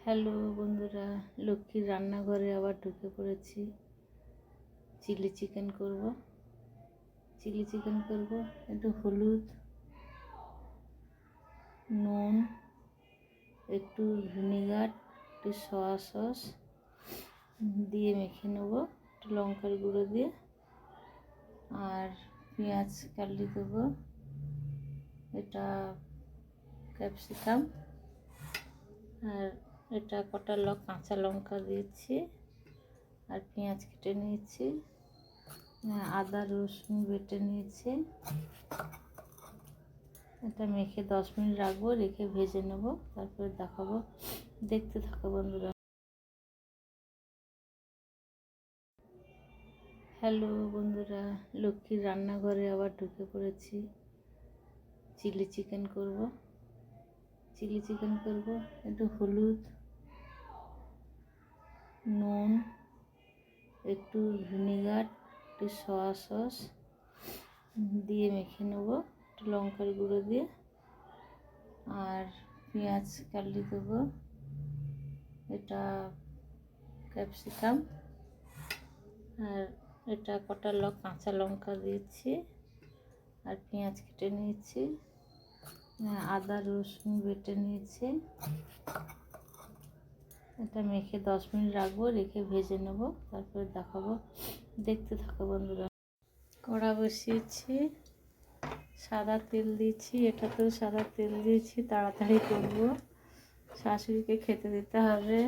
Hello বন্ধুরা, লক্ষ্মীর রান্নাঘরে আবার ঢুকে পড়েছি। চিলি চিকেন করব। একটু হলুদ, নুন, একটু ভিনেগার, একটু সয়া সস দিয়ে মেখে নেব, একটু লঙ্কার গুঁড়ো দিয়ে। আর পেঁয়াজ কাটলি দেবো, এটা ক্যাপসিকাম, আর এটা কটা কাঁচা লঙ্কা দিয়েছি, আর পেঁয়াজ কেটে নিয়েছি, আদা রসুন বেটে নিয়েছি। এটা মেখে 10 মিনিট রাখবো, রেখে ভেজে নেব, তারপরে দেখাবো। দেখতে থাকো বন্ধুরা। হ্যালো বন্ধুরা, লক্ষ্মীর রান্নাঘরে আবার ঢুকে পড়েছি। চিলি চিকেন করব। একটু হলুদ, নুন, একটু ভিনেগার, একটু সয়া সস দিয়ে মেখে নেব, একটু লঙ্কার গুঁড়ো দিয়ে। আর পেঁয়াজ কাটলি দেবো, এটা ক্যাপসিকাম, আর এটা কটা কাঁচা লঙ্কা দিয়েছি, আর পেঁয়াজ কেটে নিয়েছি, আদা রসুন বেটে নিয়েছি। এটা মেখে 10 মিনিট রাখবো, রেখে ভেজে নেব, তারপরে দেখাবো। দেখতে থাকো বন্ধুরা। কড়া বসিয়েছি, সাদা তেল দিয়েছি, এটাতেও সাদা তেল দিয়েছি। তাড়াতাড়ি করব, শাশুড়িকে খেতে দিতে হবে,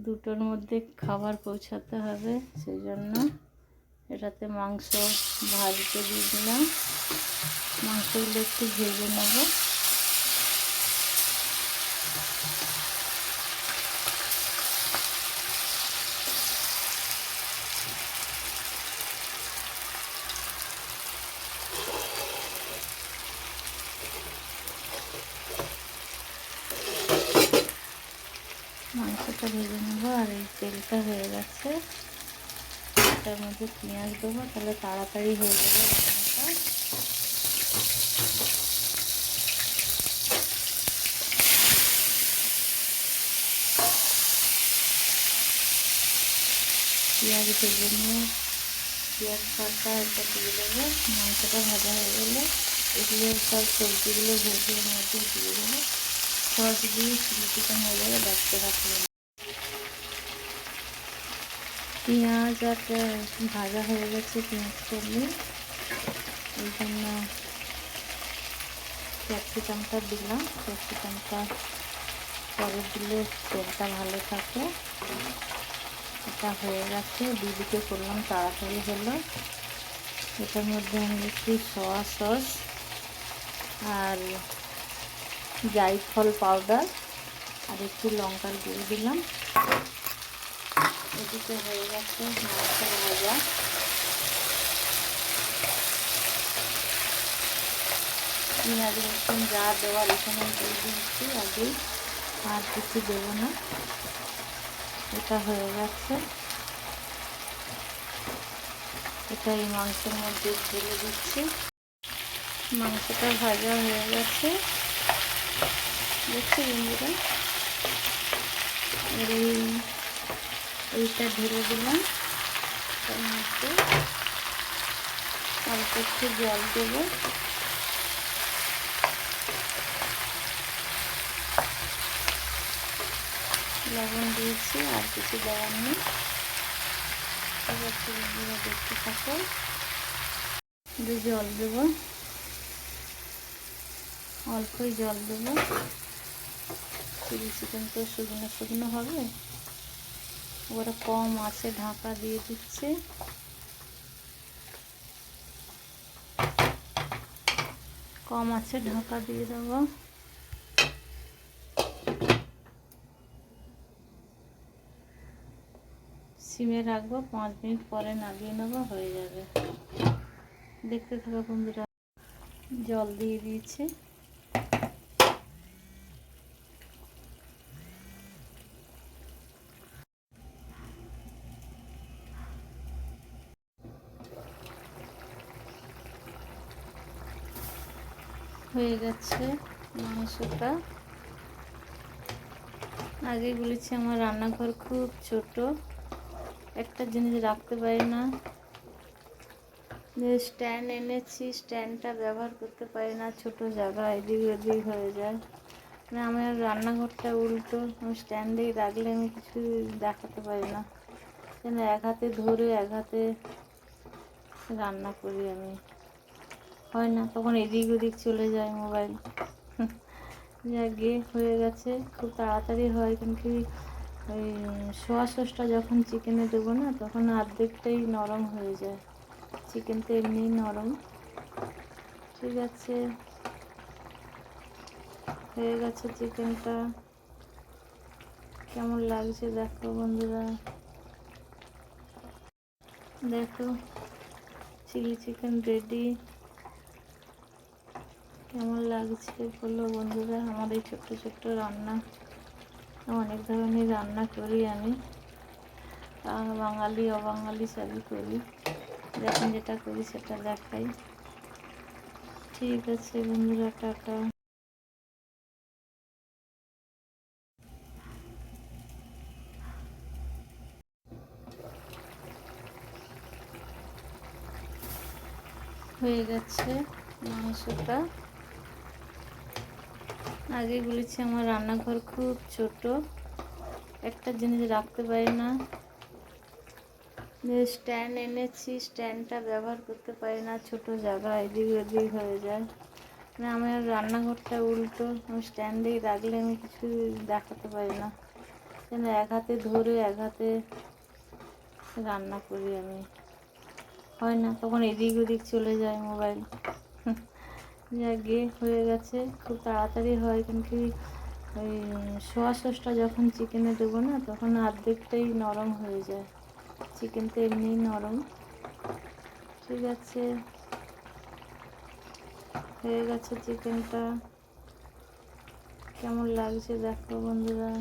দুটোর মধ্যে খাবার পৌঁছাতে হবে, সেই জন্য এটাতে মাংস ভাজতে দিয়ে দিলাম। মাংসগুলো একটু ভেজে নেব। মাংসটা ভেজে নেবো, আর এই তেলটা হয়ে গেছে, এটার মধ্যে পেঁয়াজ দেবো, তাহলে তাড়াতাড়ি হয়ে যাবে রান্নাটা। পেঁয়াজ ভেজে নিয়ে পেঁয়াজ কাটা এটা দিয়ে দেবো। মাংসটা ভাজা হয়ে গেলে এগুলো সব সবজিগুলো ভেজে মধ্যে দিয়ে দেবো। সস দিয়ে চিলি চিকেন হয়ে যাবে, দেখতে রাখবেন। পেঁয়াজ আর ভাজা হয়ে গেছে, পেঁয়াজ করলে এই জন্য ক্যাপসিকামটা দিলাম। ক্যাপসিকামটা পরে দিলে তেলটা ভালো থাকে। এটা হয়ে গেছে, দিদিকে করলাম, তাড়াতাড়ি হলো। এটার মধ্যে আমি একটু সয়া সস আর জায়ফল পাউডার আর একটু লঙ্কার গুঁড়ো দিলাম। এদিকে হয়ে গেছে মাংস ভাজা। পেঁয়াজ রসুন যা দেওয়ার এখানে দিয়ে দিচ্ছি আগেই, আর কিছু দেবো না। এটা হয়ে গেছে, এটা এই মাংসের মধ্যে ঢেলে দিচ্ছি। মাংসটা ভাজা হয়ে গেছে, দেখছি বন্ধুরা। আর এইটা ঢেলে দিলাম, তার মধ্যে অল্প একটু জল দেবো। লবণ দিয়েছি, আর কিছু দেওয়ার নেই। ঠিক আছে বন্ধুরা, দেখতে থাকো। জল দেবো, অল্পই জল দেবো। চিলি চিকেন তো শুকনো শুকনো হবে, ওরা কম আছে, ঢাকা দিয়ে দিচ্ছে। কম আছে, ঢাকা দিয়ে দেবো। সিমে রাখবো, 5 মিনিট পরে নামিয়ে নেবো, হয়ে যাবে। দেখতে থাকো বন্ধুরা। জল দিয়ে দিয়েছি। হয়ে গেছে মাংসটা, আগেই বলেছি আমার রান্নাঘর খুব ছোট, একটা জিনিস রাখতে পারি না। যে স্ট্যান্ড এনেছি, স্ট্যান্ডটা ব্যবহার করতে পারি না, ছোট জায়গা এদিক ওদিক হয়ে যায়। মানে আমার রান্নাঘরটা উল্টো, আমি স্ট্যান্ডেই রাখলে আমি কিছু দেখাতে পারি না, যেন এক হাতে ধরে এক হাতে রান্না করি আমি, হয় না, তখন এদিক ওদিক চলে যায় মোবাইল। যাকে হয়ে গেছে, খুব তাড়াতাড়ি হয়, কিন্তু ওই সোয়া সসটা যখন চিকেনে দেবো না, তখন অর্ধেকটাই নরম হয়ে যায়। চিকেন তো এমনিই নরম। ঠিক আছে, হয়ে গেছে চিকেনটা। কেমন লাগছে দেখো বন্ধুরা, দেখো চিলি চিকেন রেডি। কেমন লাগছে বলো বন্ধুরা, আমার এই ছোট্ট ছোট্ট রান্না। অনেক ধরনের রান্না করি আমি, বাঙালি অবাঙালি সবই করি, যখন যেটা করি সেটা দেখাই। ঠিক আছে বন্ধুরা, টাটা। হয়ে গেছে মাংসটা। আগেই বলেছি আমার রান্নাঘর খুব ছোট, একটা জিনিস রাখতে পারি না। যে স্ট্যান্ড এনেছি, স্ট্যান্ডটা ব্যবহার করতে পারি না, ছোট জায়গা এদিক ওদিক হয়ে যায়। মানে আমার রান্নাঘরটা উল্টো, আমি স্ট্যান্ডেই রাখলে আমি কিছু দেখাতে পারি না, যেন এক হাতে ধরে এক হাতে রান্না করি আমি, হয় না, তখন এদিক ওদিক চলে যায় মোবাইল। যাকে হয়ে গেছে, খুব তাড়াতাড়ি হয়, কিন্তু ওই সোয়া সসটা যখন চিকেনে দেবো না, তখন অর্ধেকটাই নরম হয়ে যায়। চিকেন তো এমনিই নরম। ঠিক আছে, হয়ে গেছে চিকেনটা। কেমন লাগছে দেখো বন্ধুরা।